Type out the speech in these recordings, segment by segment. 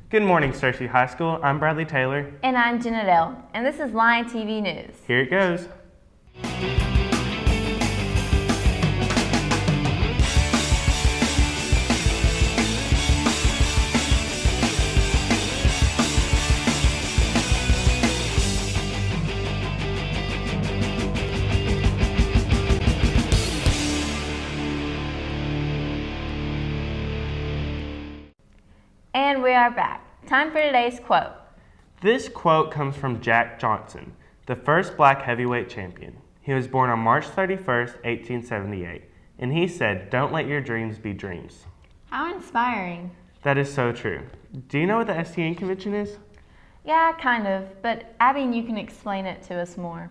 Good morning, Searcy High School. I'm Bradley Taylor. And I'm Jenna Dell, and this is LTV News. Here it goes. And we are back. Time for today's quote. This quote comes from Jack Johnson, the first black heavyweight champion. He was born on March 31st, 1878, and he said, "Don't let your dreams be dreams." How inspiring. That is so true. Do you know what the STN convention is? Yeah, kind of, but Abby, you can explain it to us more.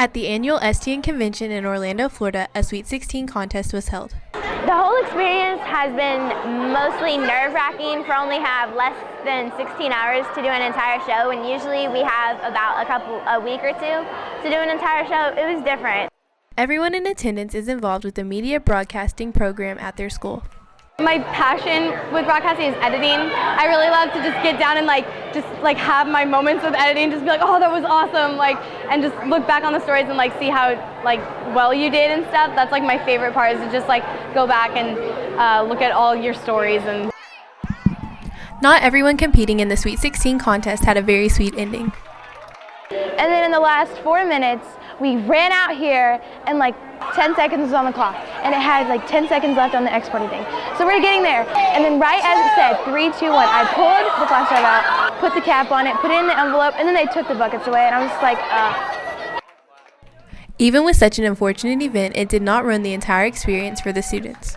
At the annual STN convention in Orlando, Florida, a Sweet 16 contest was held. The whole experience has been mostly nerve-wracking for only have less than 16 hours to do an entire show, and usually we have about a week or two to do an entire show. It was different. Everyone in attendance is involved with the media broadcasting program at their school. My passion with broadcasting is editing. I really love to just get down and just have my moments with editing, just be like, oh, that was awesome, and just look back on the stories and see how well you did and stuff. That's my favorite part, is to just go back and look at all your stories. And not everyone competing in the Sweet 16 contest had a very sweet ending. And then in the last 4 minutes, we ran out here and 10 seconds was on the clock, and it had 10 seconds left on the exporting thing. So we're getting there, and then right as it said 3, 2, 1, I pulled the flash drive out, put the cap on it, put it in the envelope, and then they took the buckets away, and I was just Even with such an unfortunate event, it did not ruin the entire experience for the students.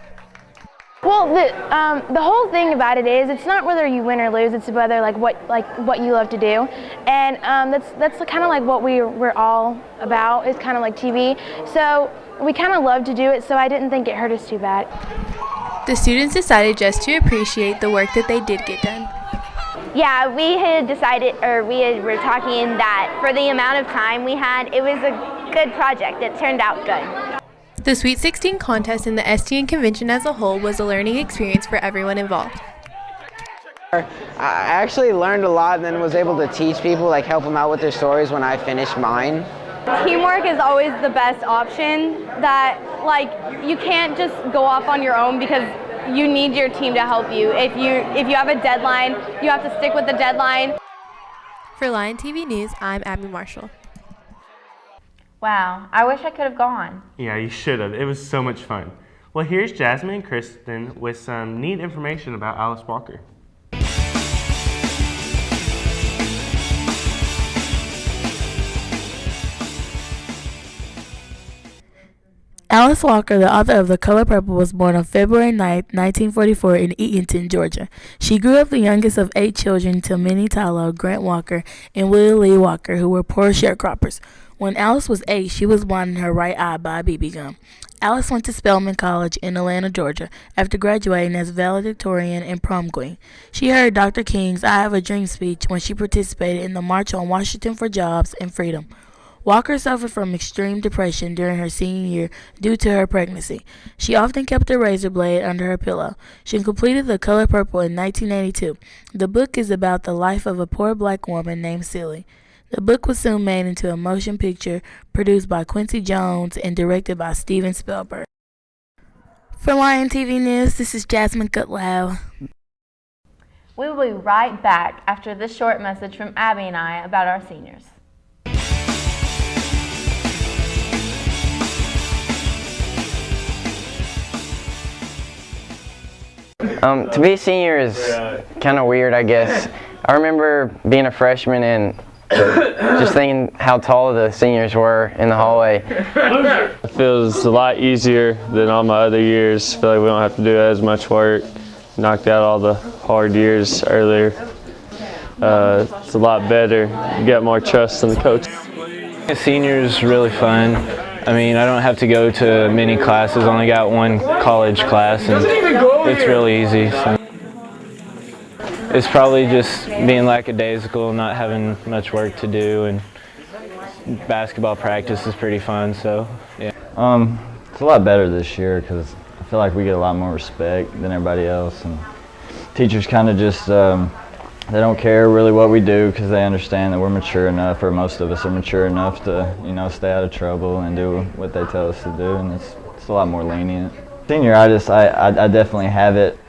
Well, the whole thing about it is, it's not whether you win or lose, it's whether what you love to do, and that's kind of what we're all about, is kind of like TV. So we kind of love to do it, so I didn't think it hurt us too bad. The students decided just to appreciate the work that they did get done. Yeah, we had decided, were talking that for the amount of time we had, it was a good project. It turned out good. The Sweet 16 contest and the STN convention as a whole was a learning experience for everyone involved. I actually learned a lot and then was able to teach people, help them out with their stories when I finished mine. teamwork is always the best option. That you can't just go off on your own, because you need your team to help you. If you have a deadline, you have to stick with the deadline. For Lion TV News, I'm Abby Marshall. Wow, I wish I could have gone. Yeah, you should have. It was so much fun. Well, here's Jasmine and Kristen with some neat information about Alice Walker. Alice Walker, the author of The Color Purple, was born on February 9, 1944 in Eatonton, Georgia. She grew up the youngest of 8 children to Minnie Tallow, Grant Walker, and Willie Lee Walker, who were poor sharecroppers. When Alice was 8, she was blind in her right eye by a BB gun. Alice went to Spelman College in Atlanta, Georgia, after graduating as valedictorian and prom queen. She heard Dr. King's I Have a Dream speech when she participated in the March on Washington for Jobs and Freedom. Walker suffered from extreme depression during her senior year due to her pregnancy. She often kept a razor blade under her pillow. She completed The Color Purple in 1982. The book is about the life of a poor black woman named Celie. The book was soon made into a motion picture produced by Quincy Jones and directed by Steven Spielberg. For Lion TV News, this is Jasmine Cutlow. We will be right back after this short message from Abby and I about our seniors. To be a senior is kind of weird, I guess. I remember being a freshman and just thinking how tall the seniors were in the hallway. It feels a lot easier than all my other years. I feel like we don't have to do as much work. Knocked out all the hard years earlier. It's a lot better. You get more trust in the coach. Senior is really fun. I mean, I don't have to go to many classes. I only got one college class, and it's really easy. So it's probably just being lackadaisical, not having much work to do, and basketball practice is pretty fun, so yeah. It's a lot better this year because I feel like we get a lot more respect than everybody else, and teachers kind of just they don't care really what we do because they understand that we're mature enough, or most of us are mature enough to, you know, stay out of trouble and do what they tell us to do, and it's a lot more lenient. Senioritis, I definitely have it.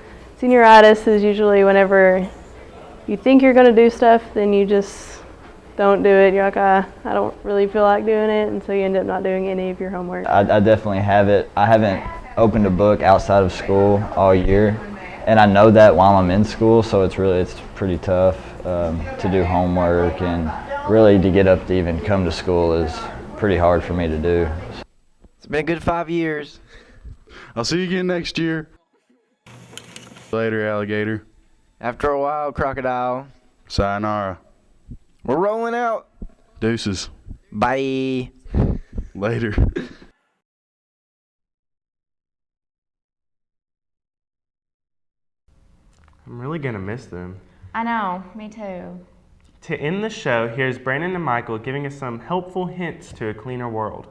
Senioritis is usually whenever you think you're going to do stuff, then you just don't do it. You're like, I don't really feel like doing it, and so you end up not doing any of your homework. I definitely have it. I haven't opened a book outside of school all year, and I know that while I'm in school, so it's pretty tough to do homework, and really to get up to even come to school is pretty hard for me to do. It's been a good 5 years. I'll see you again next year. Later, alligator. After a while, crocodile. Sayonara. We're rolling out. Deuces. Bye. Later. I'm really gonna miss them. I know, me too. To end the show, here's Brandon and Michael giving us some helpful hints to a cleaner world.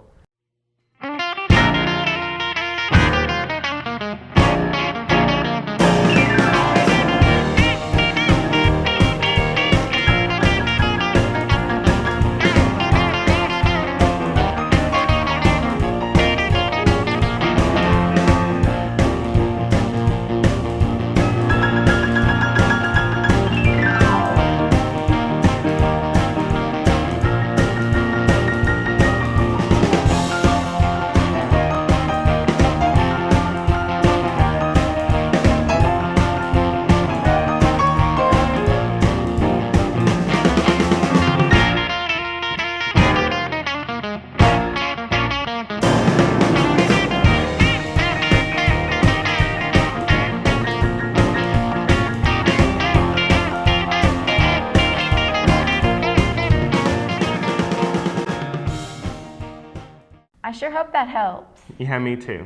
I sure hope that helps. Yeah, me too.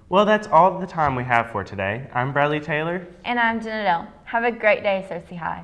Well, that's all the time we have for today. I'm Bradley Taylor. And I'm Janelle. Have a great day, Cersei High.